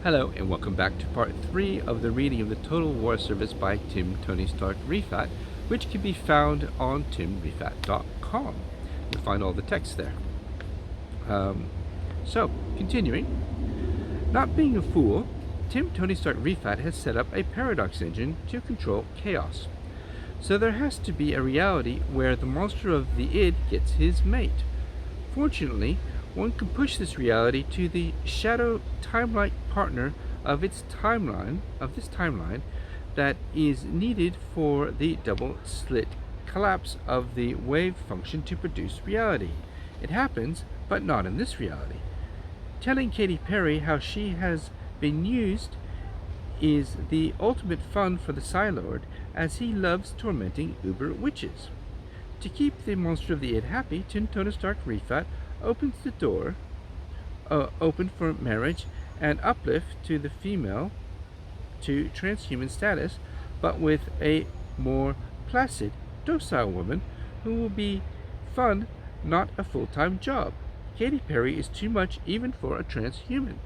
Hello and welcome back to part 3 of the reading of the Total War Service by Tim Tony Stark Rifat, which can be found on timrifat.com. You'll find all the text there. Continuing. Not being a fool, Tim Tony Stark Rifat has set up a paradox engine to control chaos. So there has to be a reality where the monster of the id gets his mate. Fortunately, one can push this reality to the shadow time-like partner of this timeline that is needed for the double-slit collapse of the wave function to produce reality. It happens, but not in this reality. Telling Katy Perry how she has been used is the ultimate fun for the Psylord, as he loves tormenting uber witches. To keep the monster of the id happy, Tim Tony Stark Rifat opens the door open for marriage and uplift to the female to transhuman status, but with a more placid, docile woman who will be fun, not a full-time job. Katy Perry is too much even for a transhuman.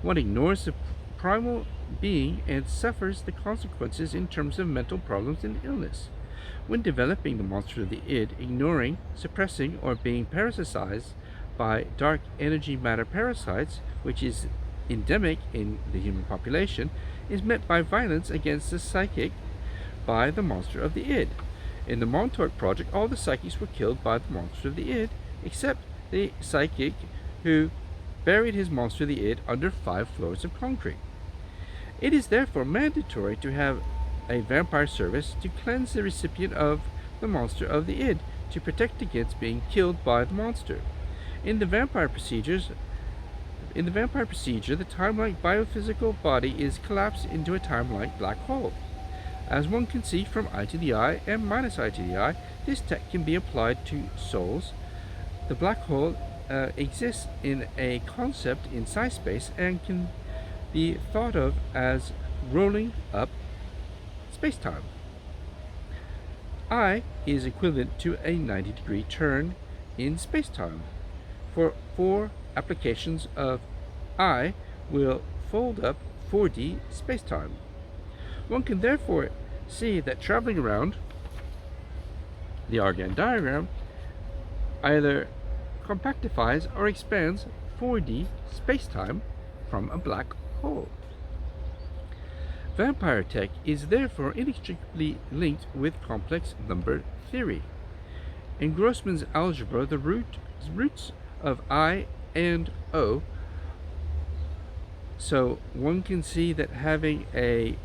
One ignores the primal being and suffers the consequences in terms of mental problems and illness. When developing the monster of the id, ignoring, suppressing, or being parasitized by dark energy matter parasites, which is endemic in the human population, is met by violence against the psychic by the monster of the id. In the Montauk Project, all the psychics were killed by the monster of the id, except the psychic who buried his monster of the id under 5 floors of concrete. It is therefore mandatory to have a vampire service to cleanse the recipient of the monster of the id to protect against being killed by the monster. In the vampire procedure, the time-like biophysical body is collapsed into a time-like black hole. As one can see from eye to the eye and minus eye to the eye, this tech can be applied to souls. The black hole exists in a concept in space and can be thought of as rolling up space-time. I is equivalent to a 90-degree turn in space-time. For 4 applications of I will fold up 4D space-time. One can therefore see that traveling around the Argand diagram either compactifies or expands 4D space-time from a black hole. Vampire tech is therefore inextricably linked with complex number theory. In Grossman's algebra, the roots of I and O, so one can see that having in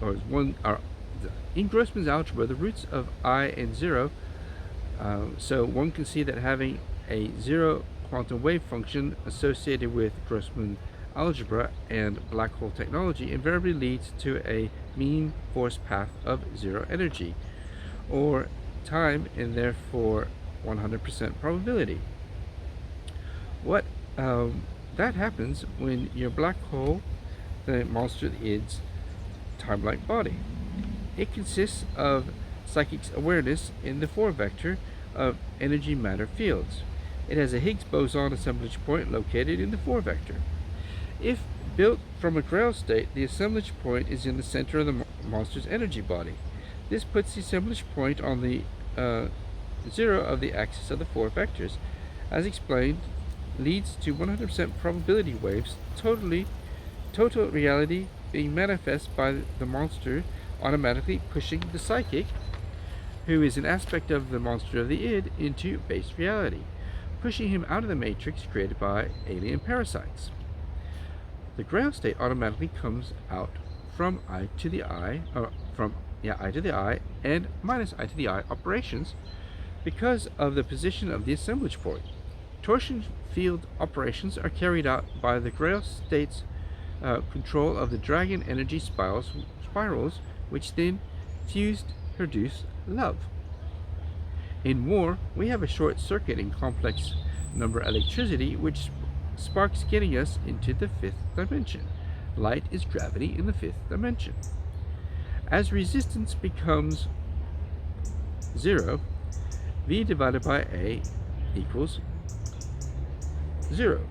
Grossman's algebra, the roots of I and 0, so one can see that having a 0 quantum wave function associated with Grossman algebra and black hole technology invariably leads to a mean force path of 0 energy, or time, and therefore 100% probability. What that happens when your black hole, the monster of the id's time-like body. It consists of psychic's awareness in the 4-vector of energy matter fields. It has a Higgs boson assemblage point located in the 4-vector. If built from a Grail state, the assemblage point is in the center of the monster's energy body. This puts the assemblage point on the 0 of the axis of the 4 vectors. As explained, leads to 100% probability waves, total reality being manifest by the monster automatically pushing the psychic, who is an aspect of the monster of the id, into base reality, pushing him out of the matrix created by alien parasites. The Grail state automatically comes out from I to the I, or from I to the I and minus I to the I operations because of the position of the assemblage point. Torsion field operations are carried out by the Grail state's control of the dragon energy spirals, which then fused produce love. In war, we have a short circuit in complex number electricity, which sparks getting us into the 5th dimension. Light is gravity in the 5th dimension. As resistance becomes 0, V divided by A equals 0.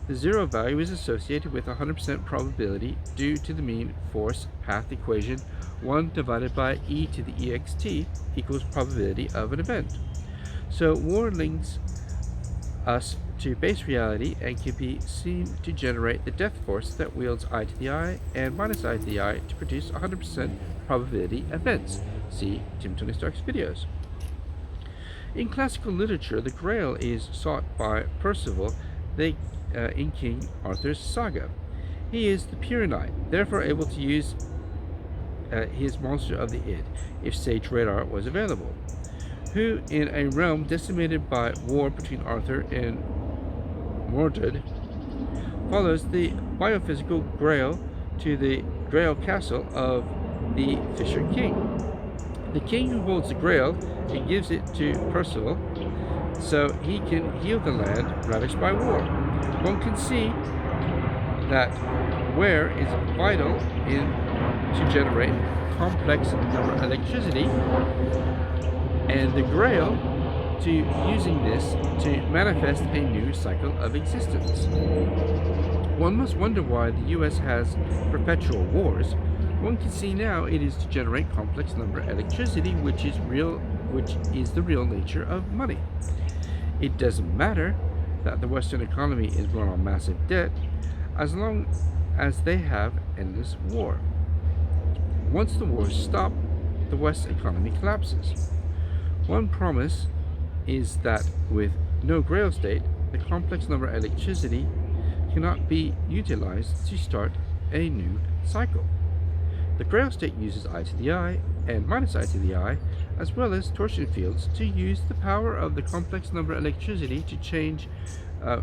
The zero value is associated with 100% probability due to the mean force path equation 1 divided by e to the ext equals probability of an event. So war links us to base reality and can be seen to generate the death force that wields I to the I and minus I to the I to produce 100% probability events. See Tim Tony Stark's videos. In classical literature, the Grail is sought by Percival in King Arthur's saga. He is the pure knight, therefore able to use his monster of the id if Sage Radar was available, who, in a realm decimated by war between Arthur and Mordred, follows the biophysical Grail to the Grail castle of the Fisher King. The king who holds the Grail and gives it to Percival so he can heal the land ravaged by war. One can see that wear is vital to generate complex number electricity, and the Grail to using this to manifest a new cycle of existence. One must wonder why the US has perpetual wars. One can see now it is to generate complex number electricity, which is the real nature of money. It doesn't matter that the Western economy is run on massive debt as long as they have endless war. Once the wars stop, the West economy collapses. One promise is that with no Grail state, the complex number electricity cannot be utilized to start a new cycle. The Grail state uses I to the I and minus I to the I, as well as torsion fields, to use the power of the complex number electricity to change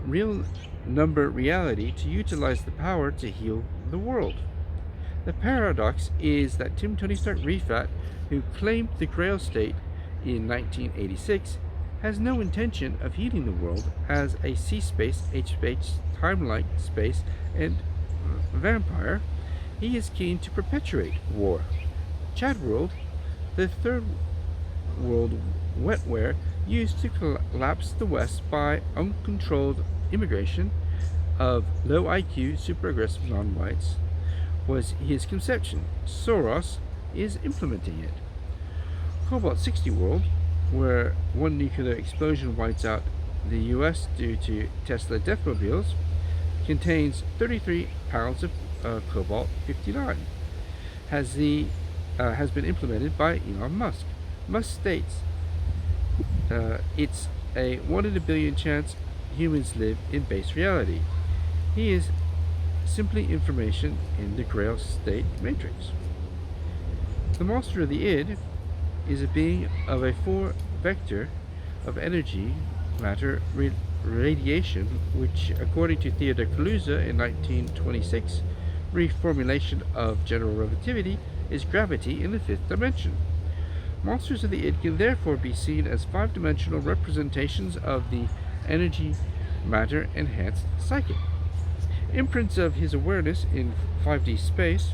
real number reality to utilize the power to heal the world. The paradox is that Tim Tony Stark Rifat, who claimed the Grail state in 1986, has no intention of healing the world as a C-space, H-space, time-like space, and vampire. He is keen to perpetuate war. Chad World, the third world wetware used to collapse the West by uncontrolled immigration of low IQ, super aggressive non-whites, was his conception. Soros is implementing it. Cobalt 60 World, where one nuclear explosion wipes out the US due to Tesla deathmobiles, contains 33 pounds of Cobalt 59. Has been implemented by Elon Musk. Musk states it's a 1 in a billion chance humans live in base reality. He is simply information in the Grail state matrix. The monster of the id is a being of a 4 vector of energy, matter, radiation, which, according to Theodore Kaluza in 1926, reformulation of general relativity, is gravity in the 5th dimension. Monsters of the id can therefore be seen as 5-dimensional representations of the energy, matter, enhanced psychic. Imprints of his awareness in 5D space,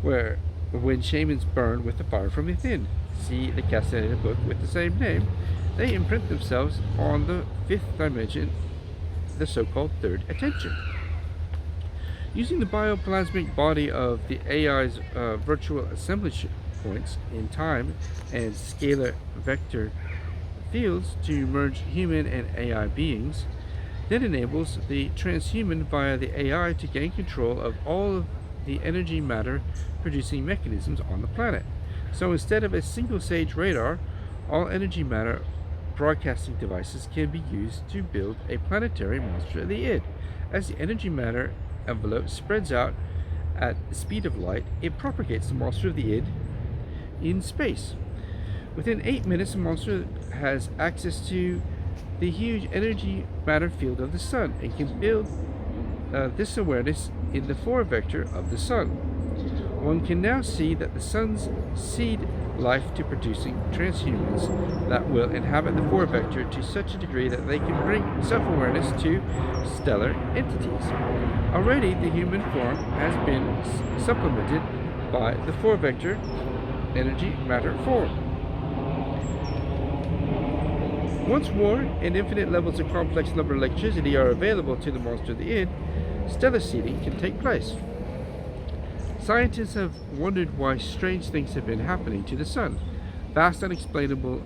when shamans burn with the fire from within. See the Castaneda book with the same name. They imprint themselves on the 5th dimension, the so-called third attention. Using the bioplasmic body of the AI's virtual assemblage points in time and scalar vector fields to merge human and AI beings, then enables the transhuman via the AI to gain control of all of the energy matter producing mechanisms on the planet. So instead of a single Sage Radar, all energy matter broadcasting devices can be used to build a planetary monster of the id. As the energy matter envelope spreads out at the speed of light, it propagates the monster of the id in space. Within 8 minutes, the monster has access to the huge energy matter field of the sun and can build this awareness in the 4 vector of the sun. One can now see that the sun's seed life to producing transhumans that will inhabit the 4 vector to such a degree that they can bring self-awareness to stellar entities. Already the human form has been supplemented by the 4 vector energy matter form. Once more and infinite levels of complex number electricity are available to the monster of the id, stellar seeding can take place. Scientists have wondered why strange things have been happening to the Sun. Vast unexplainable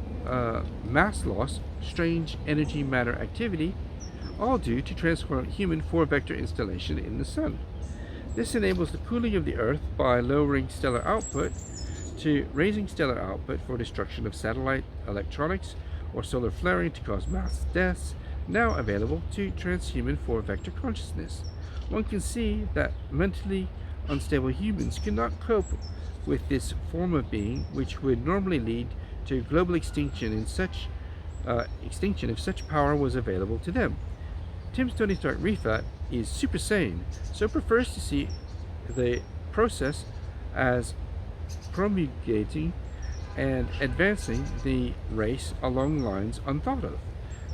mass loss, strange energy matter activity, all due to transformed human 4-vector installation in the Sun. This enables the cooling of the Earth by lowering stellar output to raising stellar output for destruction of satellite electronics or solar flaring to cause mass deaths, now available to transhuman 4-vector consciousness. One can see that mentally unstable humans cannot cope with this form of being, which would normally lead to global extinction if such power was available to them. Tim Tony Stark Rifat is super sane, so prefers to see the process as promulgating and advancing the race along lines unthought of.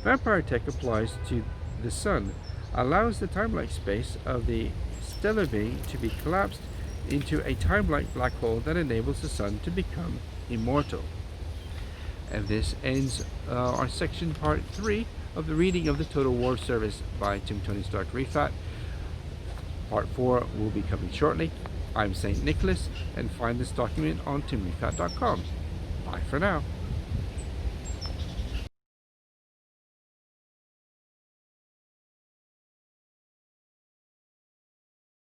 Vampire tech applies to the Sun, allows the time-like space of the stellar being to be collapsed into a time-like black hole that enables the Sun to become immortal. And this ends our section part 3 of the reading of the Total War Service by Tim Tony Stark Rifat. Part 4 will be coming shortly. I'm St. Nicholas, and find this document on timrifat.com. Bye for now.